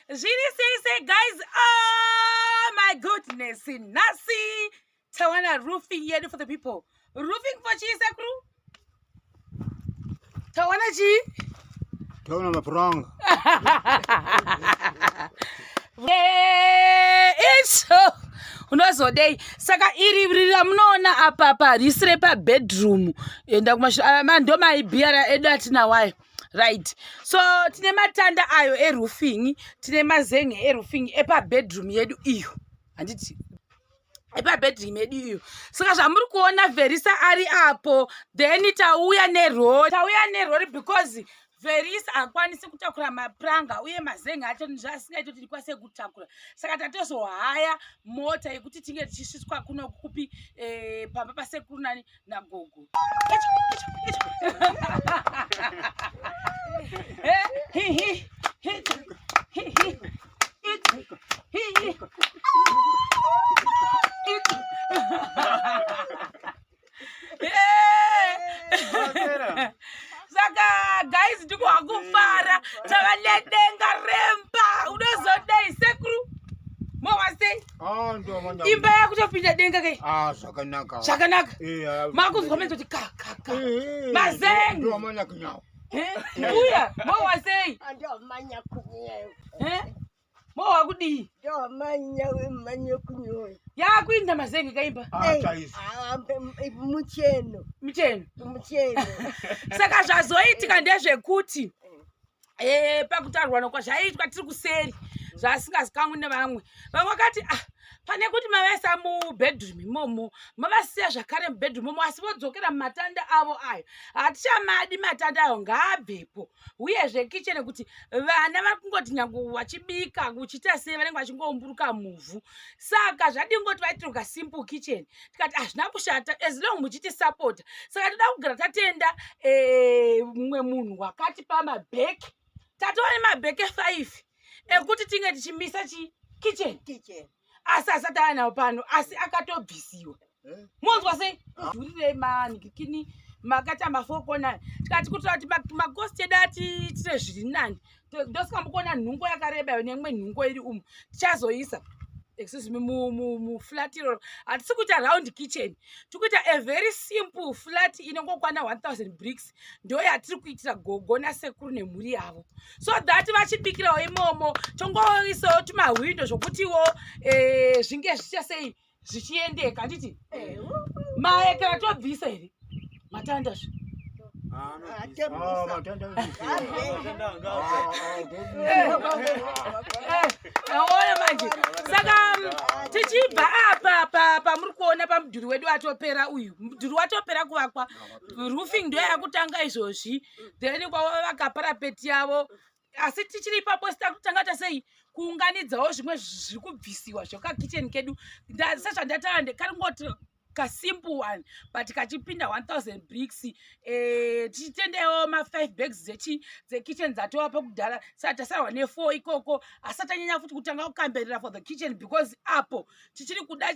Say, guys, oh my goodness, Nasi, Tawana roofing here for the people. Roofing for cheese, crew. Tawana G. Tawana nemapuranga. Icho unozodei saka iri ramunoona apa risire pabedroom enda ndo maibhiyara edu atinawayo. Right, so tine matanda ayo eroofing, tine mazenge eroofing epabedroom yedu iyo, handiti epabedroom yedu iyo. Saka zvamuri kuona Verisa ari apo, then tauya nerori because Verisa akwanisi kutakura mapuranga uye mazenge acho zvasingaiti kuti tikwanise kutakura. Saka tatozohaya mota yekuti tinge tichisvitswa kuno kupi pamba pasekuru nani nagogo. Saka guys ndiko hakufara takanedenga remba unozodei sekuru mowasei imba yakutopinda denga kai zvakanaka makuzwa menzi kuti ka mazenge uya mowasei mowa kudii yakuinda mazenge kaimba mucheno saka zvazoitika ndezvekuti pakutarwa nokwa zvaiitwa tiri kuseri zvasingazikamwi nevamwe vakati pane kuti mavaisa mubedroom imomo mavasiya zvakare mubedroom imomo asi vodzokera mumatanda avo ayo hatichamadi matanda ayo ngaabvepo uyezve kicheni kuti vana vari kungoti nyangu vachibika kuchita sei vanenge vachingomburuka muvhu. Saka zvadingoti vaitirwa simple kitchen tikati hazvina kushata as long muchiti sapota. Saka toda kugara tatenda mumwe munhu wakatipa mabheki, tatova nemabheki 5 ekuti tinge tichimisa kitchen asi asati anawo pano asi akatobvisiwa. Monzwa sei dhurirei manikikini makata mafoko nani tikati kuti magosti edu atitire zviri nani ndosikambokuona nhungo yakareba nemwe nhungo iri umu tichazoisa excuse me muflat iroro. Hatisi kuita round kitchen, tikuita a very simple flat inongokwana 1000 bricks ndo yatiri kuitira gogo nasekuru nemhuri yavo, so that vachibikirawo imomo tongoisawo tumahwindo zvokutiwo zvinge zvichasei zvichiendeka. Handiti maekera tobvisa here matanda zve aona manje. Saka tichibva apa pamuri kuona pamudhuri wedu watopera uyu mudhuri watopera kuvakwa, roofing ndo yakutanga izvozvi, then kwavaka parapeti yavo, asi tichiri ipapo sitakutanga tasei kuunganidzawo zvimwe zviri kubvisiwa zvekakitchen kedu. Sezvandataura ndekaringoti kasimple one but kachipinda 1000 bricks tichitendewo ma5 bags dzekitchen dzatova pakudhara. Saka tasarwa ne4 ikoko, asi atanyanya futi kutanga kukamberera for the kitchen because apo tichiri kuda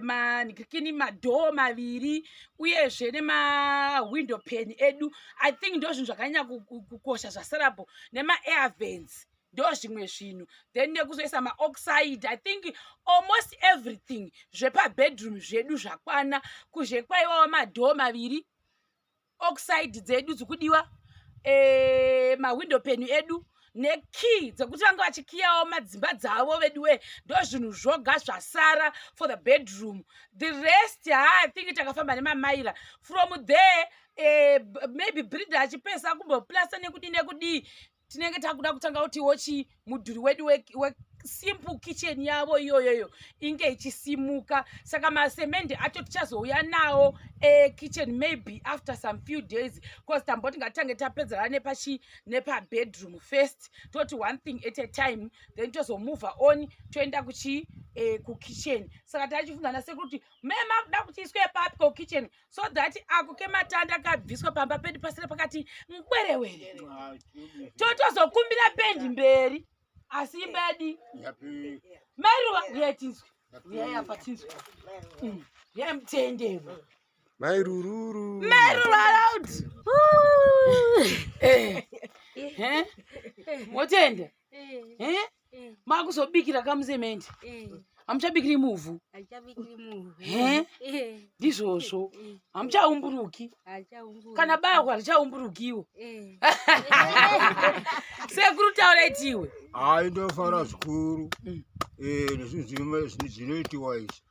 manikikini madhoo maviri uyezve nemawindow pane edu. I think ndo zvinhu zvakanyanya kukosha zvasarapo nema-air vents ndo zvimwe zvinhu, then nekuzoisa maoxide. I think almost everything zvepabedroom zvedu zvakwana, kuzvekwaiwawo madhoo maviri, oxide dzedu dzikudiwa, mawindow pane edu nekey dzekuti vanga vachikiyawo madzimba dzavo veduwe, ndo zvinhu zvoga zvasara for the bedroom. The rest I think takafamba nemamaira from there. Maybe breeder achipesa kumboplasta nekudii tinenge takuda kutanga kuti mudhuri wedu simple kitchen yavo iyoyoyo inge ichisimuka. Saka masemende acho tichazouya nawo kitchen maybe after some few days because tamboti ngatitange tapedzana nepabedroom first, toti one thing at a time then tozomove on toenda kukitchen. Saka tachifunda nasekuru kuti mema kuda kuti iswe papi kukitchen so that ako kematanda akabviswa pamba pedu pasire pakati ngwerewere totozokumbira pendi mberi asi badi mairuva yetinzwe yeyapa tinzwe yemtendevo mairururu around Motenda. Makuzobikira kamusemende. Amuchabikiri muvhu. Ndizvozvo. Amuchaumburuki. Kana bagwa richaumburukiwo. Sekuru tauraitiwe. Ndofara zvikuru. Zvinoitiwa izvi.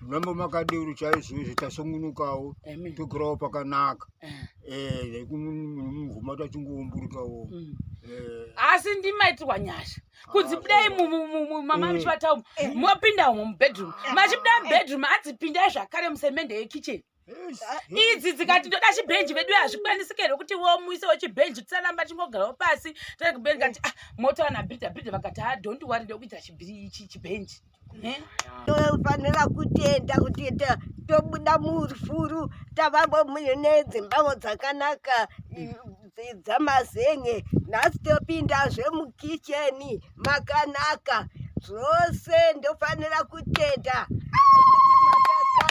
Muramba makadeuro chaizvo tasungunukawo togarawo pakanaka. Muvhu tachingomburukawo. Asi ndimaitirwa nyasha. Kudzibudai mama muchipata mopinda mubedroom. Machibuda mubedroom adzipinda zvakare musemende yekitchen. Idzi dzikati ndoda chibhenji vedu hazvikwanisike kuti womuisewo chibhenji tisaramba chingogarawo pasi. Kubhenji kati moto ana bhidha vakati don't worry ndokuita chibhenji. Tofanira kutenda kuti tobuda mufuru tavambo mune dzimbawo dzakanaka dzamazen'e. Nhasi topindazve mukicheni makanaka. Zvose ndofanira kutenda.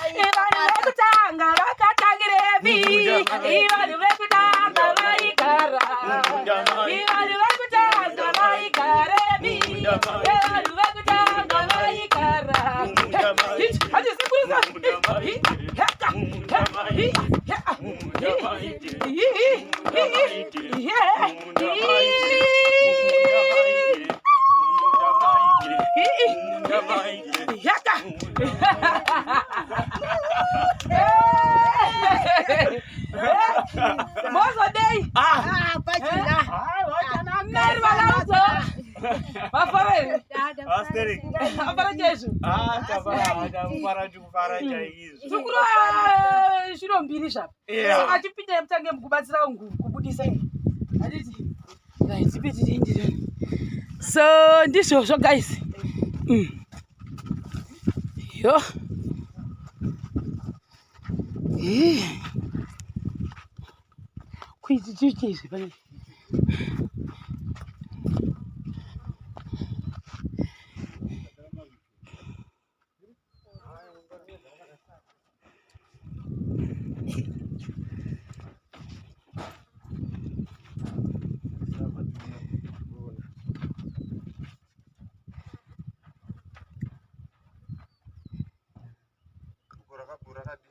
Vanhu vekutanga vakatangirepi? Vanhu vekutanga vaikara. Vanhu vekutanga vaikarepi? Vanhu vekutanga vaikara. Zvinombiri zvapo. Achipinda mutange mukubatsira kubudisa. Haditi. So ndizvozvo guys. Yo. Kuiti chichi pane. Marata.